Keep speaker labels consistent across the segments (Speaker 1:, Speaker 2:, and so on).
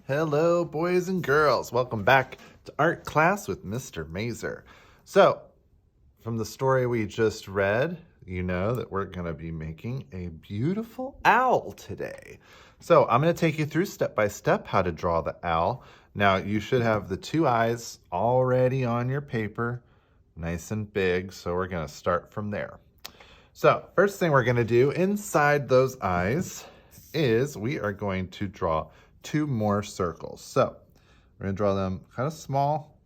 Speaker 1: Hello, boys and girls. Welcome back to art class with Mr. Mazer. So, from the story we just read, you know that we're going to be making a beautiful owl today. So, I'm going to take you through step by step how to draw the owl. Now, you should have the two eyes already on your paper, nice and big. So, we're going to start from there. So, first thing we're going to do inside those eyes is we are going to draw two more circles. So, we're going to draw them kind of small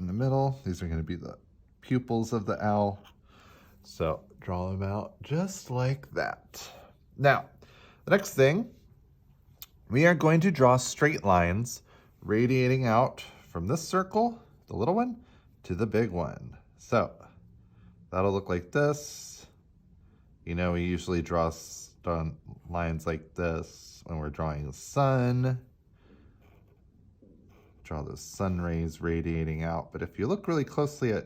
Speaker 1: in the middle. These are going to be the pupils of the owl. So, draw them out just like that. Now, the next thing, we are going to draw straight lines radiating out from this circle, the little one, to the big one. So, that'll look like this. You know, we usually draw lines like this when we're drawing the sun. Draw those sun rays radiating out. But if you look really closely at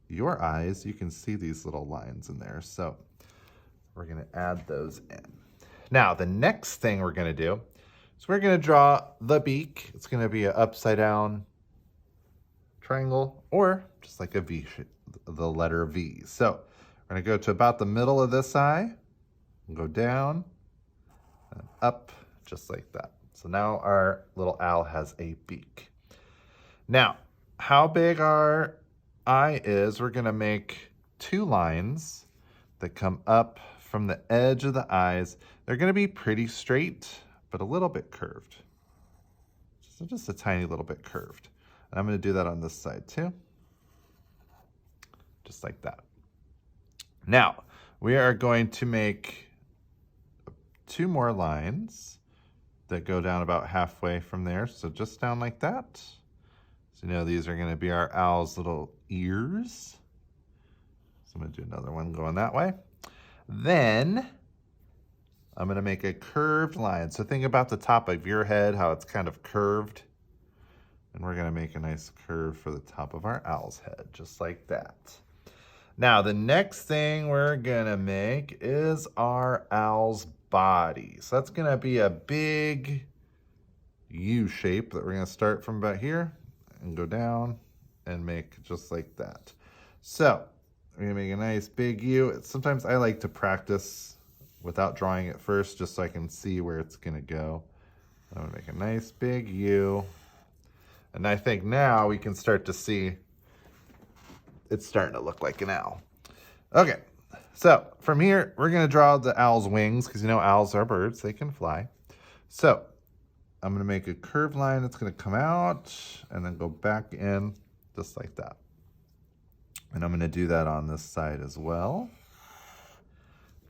Speaker 1: your eyes, you can see these little lines in there. So we're going to add those in. Now, the next thing we're going to do is we're going to draw the beak. It's going to be an upside down triangle or just like a V shape, the letter V. So we're going to go to about the middle of this eye and go down and up just like that. So now our little owl has a beak. Now, how big our eye is, we're going to make two lines that come up from the edge of the eyes. They're going to be pretty straight, but a little bit curved. So just a tiny little bit curved. And I'm going to do that on this side too. Just like that. Now, we are going to make two more lines that go down about halfway from there. So just down like that. So you know these are going to be our owl's little ears. So I'm going to do another one going that way. Then I'm going to make a curved line. So think about the top of your head, how it's kind of curved. And we're going to make a nice curve for the top of our owl's head, just like that. Now, the next thing we're going to make is our owl's body. So that's going to be a big U shape that we're going to start from about here and go down and make just like that. So we're going to make a nice big U. Sometimes I like to practice without drawing it first just so I can see where it's going to go. I'm going to make a nice big U. And I think now we can start to see it's starting to look like an owl. Okay, so from here, we're going to draw the owl's wings because you know owls are birds, they can fly. So I'm going to make a curved line that's going to come out and then go back in just like that. And I'm going to do that on this side as well.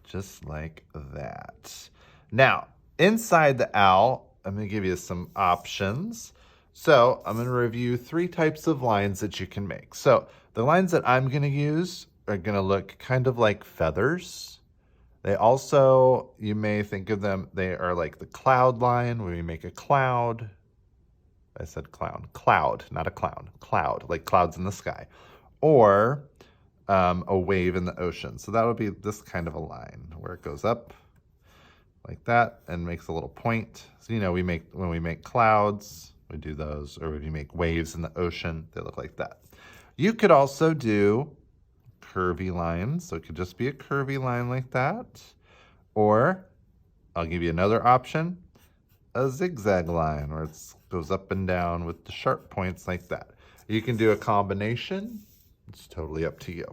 Speaker 1: Just like that. Now, inside the owl, I'm going to give you some options. So I'm going to review three types of lines that you can make. So the lines that I'm going to use are going to look kind of like feathers. They also, you may think of them, they are like the cloud line when we make a cloud. I said clown. Cloud, not a clown. Cloud, like clouds in the sky. Or a wave in the ocean. So that would be this kind of a line where it goes up like that and makes a little point. So, you know, when we make clouds, we do those, or when you make waves in the ocean, they look like that. You could also do curvy lines, so it could just be a curvy line like that. Or, I'll give you another option, a zigzag line, where it goes up and down with the sharp points like that. You can do a combination. It's totally up to you.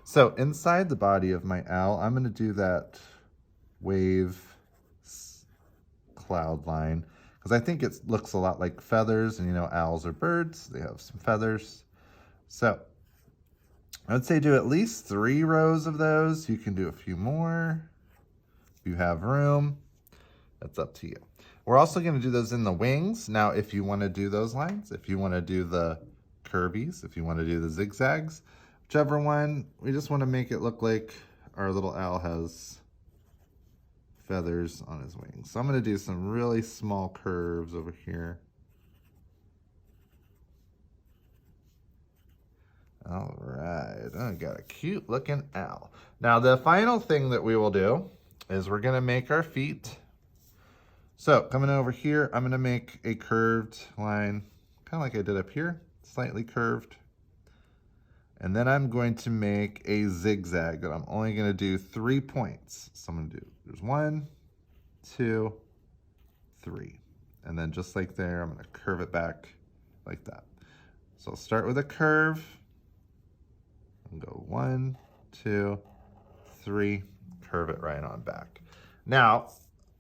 Speaker 1: So inside the body of my owl, I'm going to do that wave cloud line, because I think it looks a lot like feathers, and you know owls are birds, they have some feathers. So I would say do at least 3 rows of those. You can do a few more if you have room. That's up to you. We're also going to do those in the wings. Now, if you want to do those lines, if you want to do the curvies, if you want to do the zigzags, whichever one, we just want to make it look like our little owl has feathers on his wings. So I'm going to do some really small curves over here. All right, I got a cute looking owl. Now the final thing that we will do is we're going to make our feet So coming over here, I'm gonna make a curved line, kind of like I did up here, slightly curved. And then I'm going to make a zigzag that I'm only gonna do 3 points. So I'm gonna do, there's 1, 2, 3. And then just like there, I'm gonna curve it back like that. So I'll start with a curve and go 1, 2, 3, curve it right on back. Now,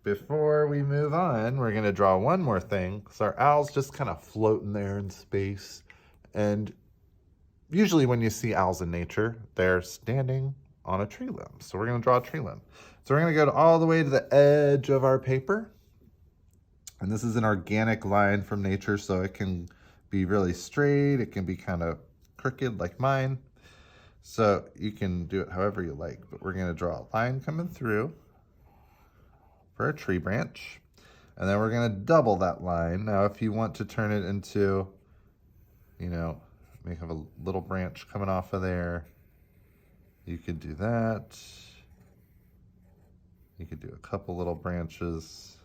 Speaker 1: before we move on, we're gonna draw one more thing. So our owl's just kind of floating there in space. And usually when you see owls in nature, they're standing on a tree limb. So we're gonna draw a tree limb. So we're gonna go all the way to the edge of our paper. And this is an organic line from nature, so it can be really straight. It can be kind of crooked like mine. So you can do it however you like, but we're gonna draw a line coming through for a tree branch. And then we're gonna double that line. Now, if you want to turn it into, you know, may have a little branch coming off of there, you could do that. You could do a couple little branches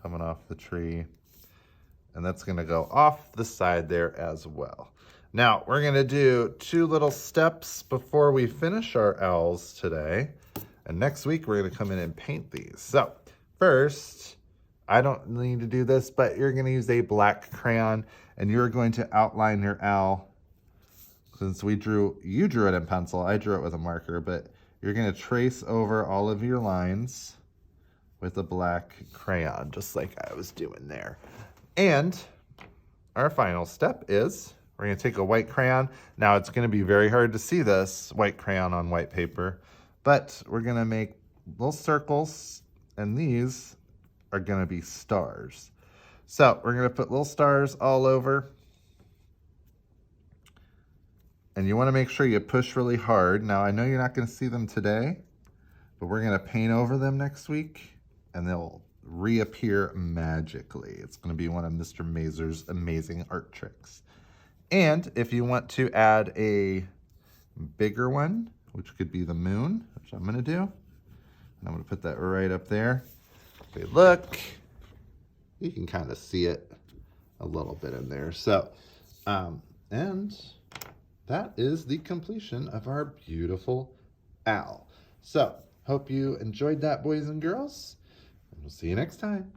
Speaker 1: coming off the tree. And that's gonna go off the side there as well. Now, we're gonna do 2 little steps before we finish our owls today. And next week, we're gonna come in and paint these. So first, I don't need to do this, but you're gonna use a black crayon and you're going to outline your owl. Since you drew it in pencil, I drew it with a marker, but you're gonna trace over all of your lines with a black crayon, just like I was doing there. And our final step is we're gonna take a white crayon. Now it's gonna be very hard to see this white crayon on white paper, but we're gonna make little circles, and these are gonna be stars. So we're gonna put little stars all over. And you wanna make sure you push really hard. Now I know you're not gonna see them today, but we're gonna paint over them next week and they'll reappear magically. It's gonna be one of Mr. Mazur's amazing art tricks. And if you want to add a bigger one, which could be the moon, which I'm gonna do, and I'm gonna put that right up there. If we look, you can kind of see it a little bit in there. So, and that is the completion of our beautiful owl. So, hope you enjoyed that, boys and girls. And we'll see you next time.